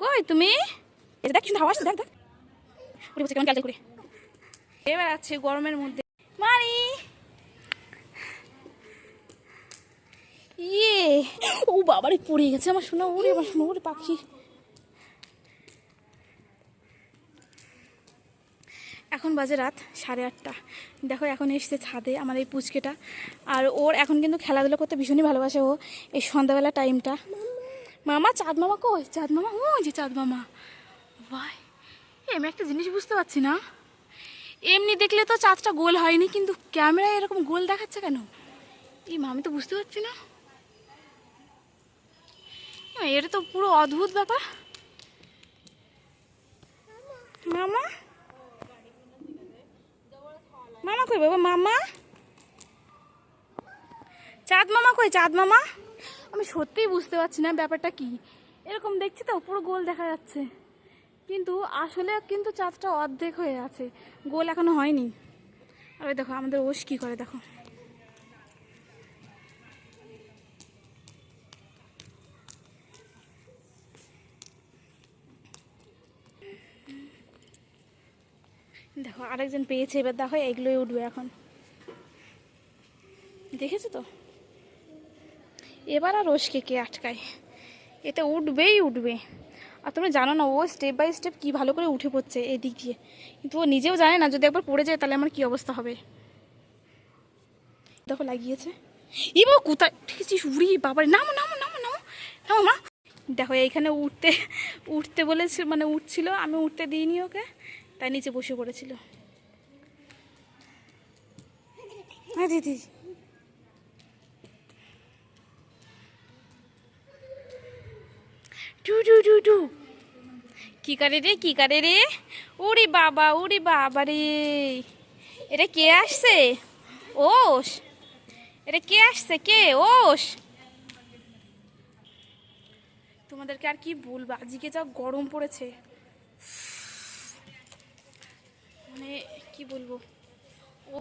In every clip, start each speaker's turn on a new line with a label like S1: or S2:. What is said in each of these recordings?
S1: কই তুমি? এটা দেখ, কিন্তু হাওয়া আসছে, দেখ দেখ উঠে বসে কেমন ক্যালকেল করে এবার আছে গরমের মধ্যে। মারি ইয়ে, ও বাবারে পড়ে গেছে আমার শোনা। ওরে আমার শোনা, ওরে পাখি। এখন বাজে রাত 8:30। দেখো এখন এসছে ছাদে আমার এই পুচকেটা। আর ওর এখন কিন্তু খেলাধুলা করতে ভীষণই ভালোবাসে ও এই সন্ধ্যাবেলা টাইমটা। মামা, চাঁদ মামা কই? চাঁদ মামা, ও যে চাঁদ মামা। ভাই আমি একটা জিনিস বুঝতে পারছি না, এমনি দেখলে তো চাঁদটা গোল হয়নি, কিন্তু ক্যামেরায় এরকম গোল দেখাচ্ছে কেন? এই আমি তো বুঝতে পারছি না, এটা তো পুরো অদ্ভুত ব্যাপার। মামা, মামা কই বাবা? মামা, চাঁদ মামা কই? চাঁদ মামা, আমি সত্যিই বুঝতে পারছি না ব্যাপারটা কি। এরকম দেখছি তো পুরো গোল দেখা যাচ্ছে, কিন্তু আসলে কিন্তু চাঁদটা অর্ধেক হয়ে আছে, গোল এখনো হয়নি। আর ওই দেখো আমাদের ওষ কি করে দেখো। দেখো আরেকজন পেয়েছে, এবার দেখো এগুলোই উঠবে এখন, দেখেছো তো? এবার আর ওষকে কে আটকায়, এটা উঠবেই উঠবে। আর তুমি জানো না ও স্টেপ বাই স্টেপ কি ভালো করে উঠে পড়ছে এই দিক দিয়ে, কিন্তু ও নিজেও জানে না যদি একবার পড়ে যায় তাহলে আমার কি অবস্থা হবে। দেখো লাগিয়েছে, এবার কোথায় ঠিকছিস? উড়ি বাবার, নামো নামো নামো নামো নামো মা। দেখো এইখানে উঠতে উঠতে বলেছে, মানে উঠছিল, আমি উঠতে দিইনি ওকে, তাই নিচে বসে পড়েছিল। হ্যাঁ দিদি, টু টু টু টু, কি করে রে, কি করে রে? উড়ি বাবা, উড়ি বাবা রে, এটা কে আসছে? ওস, এটা কে আসছে? কে? ওস, তোমাদেরকে আর কি বলবো, আজকে যা গরম পড়েছে, মানে কি বলবো।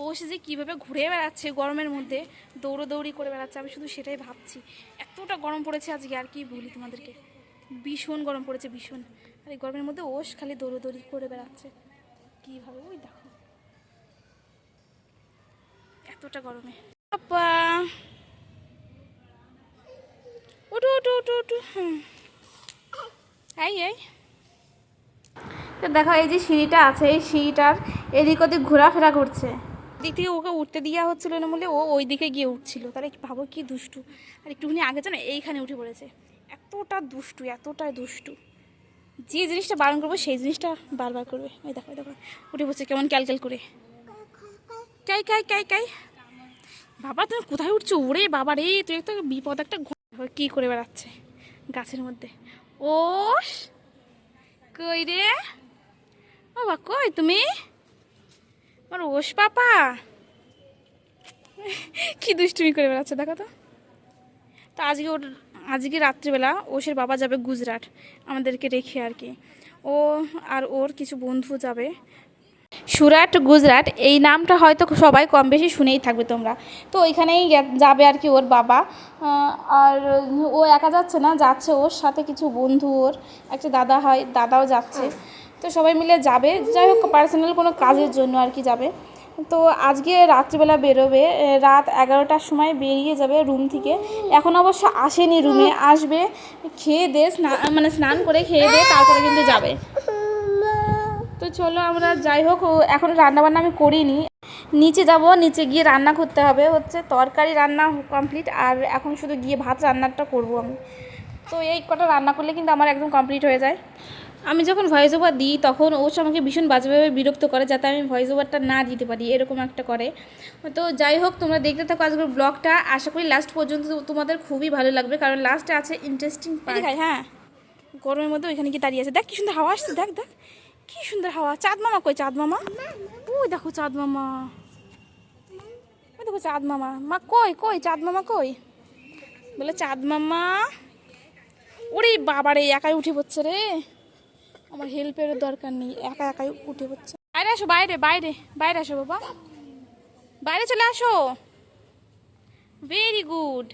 S1: ওস যে কীভাবে ঘুরে বেড়াচ্ছে গরমের মধ্যে, দৌড়োদৌড়ি করে বেড়াচ্ছে, আমি শুধু সেটাই ভাবছি। এতটা গরম পড়েছে আজকে, আর কি বলি তোমাদেরকে, ভীষণ গরম পড়েছে ভীষণ। আর এই গরমের মধ্যে ওস খালি দৌড়োদৌড়ি করে বেড়াচ্ছে কীভাবে, ওই দেখো এতটা গরমে। বাবা উঠু উঠু উঠু উঠু, হুম এই এই। তো দেখো এই যে সিঁড়িটা আছে, এই সিঁড়িটার এদিক ওদিক ঘোরাফেরা করছে, দিক থেকে ওকে উঠতে দেওয়া হচ্ছিল না বলে ও ওই দিকে গিয়ে উঠছিল। তাহলে ভাবো কি দুষ্টু। আর একটুখানি আগে জানো এইখানে উঠে পড়েছে, এতটা দুষ্টু, এতটাই দুষ্টু। যে জিনিসটা বারণ করবো সেই জিনিসটা বারবার করবে। ওই দেখো দেখো উঠে পড়ছে কেমন ক্যালক্যাল করে, কাই কাই কাই কাই। বাবা তুমি কোথায় উঠছো? ওরে বাবা রে, তুই একটা বিপদ, একটা কি করে বেড়াচ্ছে গাছের মধ্যে। ওস কই রে বাবা, কই তুমি? আমার ওস পাপা কি দুষ্টুমি করে বেড়াচ্ছে দেখো তো। তো আজকে রাত্রিবেলা ওসের বাবা যাবে গুজরাট আমাদেরকে রেখে আর কি। ও আর ওর কিছু বন্ধু যাবে সুরাট, গুজরাট। এই নামটা হয়তো সবাই কম বেশি শুনেই থাকবে তোমরা। তো ওইখানেই যাবে আর কি ওর বাবা। আর ও একা যাচ্ছে না, যাচ্ছে ওর সাথে কিছু বন্ধু, ওর একটা দাদা হয়, দাদাও যাচ্ছে। তো সবাই মিলে যাবে, যাই হোক পার্সোনাল কোনো কাজের জন্য আর কি যাবে। তো আজকে রাত্রিবেলা বেরোবে, রাত 11টার সময় বেরিয়ে যাবে রুম থেকে। এখন অবশ্য আসেনি রুমে, আসবে খেয়ে দিয়ে মানে স্নান করে খেয়ে দিয়ে তারপরে কিন্তু যাবে। তো চলো আমরা যাই হোক, এখন রান্নাবান্না আমি করিনি, নিচে যাব, নিচে গিয়ে রান্না করতে হবে। হচ্ছে তরকারি রান্না কমপ্লিট, আর এখন শুধু গিয়ে ভাত রান্নাটা করব আমি। তো এই কটা রান্না করলে কিন্তু আমার একদম কমপ্লিট হয়ে যায়। আমি যখন ভয়েস ওভার দিই তখন ও আমাকে ভীষণ বাজেভাবে বিরক্ত করে, যাতে আমি ভয়েস ওভারটা না দিতে পারি, এরকম একটা করে। তো যাই হোক তোমরা দেখতে থাকো আজকের ব্লগটা, আশা করি লাস্ট পর্যন্ত তোমাদের খুবই ভালো লাগবে, কারণ লাস্টে আছে ইন্টারেস্টিং পার্ট। হ্যাঁ গরমের মধ্যে ওইখানে গিয়ে দাঁড়িয়ে আছে, দেখ কি সুন্দর হাওয়া আসছে, দেখ দেখ কি সুন্দর হাওয়া। চাঁদ মামা কই? চাঁদ মামা, ওই দেখো চাঁদ মামা, ওই দেখো চাঁদ মামা। মা কই? কই চাঁদ মামা কই? বলে চাঁদ মামা। ওরে বাবারে একাই উঠে পড়ছে রে, আমার হেল্পের দরকার নেই, একা একাই উঠে পড়ছে। বাইরে আসো, বাইরে বাইরে বাইরে আসো বাবা, বাইরে চলে আসো। Very good.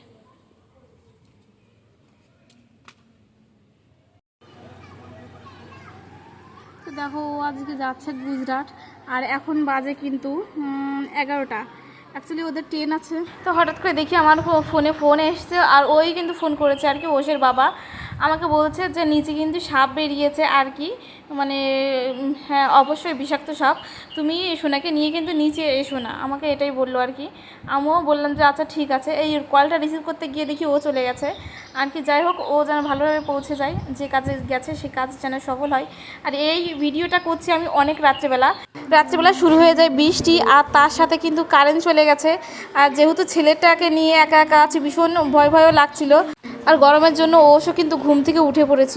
S1: তো দেখো ও আজকে যাচ্ছে গুজরাট, আর এখন বাজে কিন্তু 11টা। অ্যাকচুয়ালি ওদের ট্রেন আছে। তো হঠাৎ করে দেখি আমার ফোনে ফোন এসছে, আর ওই কিন্তু ফোন করেছে আর কি, ওষের বাবা আমাকে বলছে যে নিচে কিন্তু সাপ বেরিয়েছে আর কি, মানে হ্যাঁ অবশ্যই বিষাক্ত সাপ, তুমি সোনাকে নিয়ে কিন্তু নিচে এসো না, আমাকে এটাই বললো আর কি। আমিও বললাম যে আচ্ছা ঠিক আছে। এই কলটা রিসিভ করতে গিয়ে দেখি ও চলে গেছে আর কি। যাই হোক, ও যেন ভালোভাবে পৌঁছে যায়, যে কাজে গেছে সে কাজ যেন সফল হয়। আর এই ভিডিওটা করছি আমি অনেক রাত্রেবেলা শুরু হয়ে যায় বৃষ্টি, আর তার সাথে কিন্তু কারেন্ট চলে গেছে। আর যেহেতু ছেলেটাকে নিয়ে একা একা আছে, ভীষণ ভয় ভয়ও লাগছিল, আর গরমের জন্য ওষও কিন্তু ঘুম থেকে উঠে পড়েছে।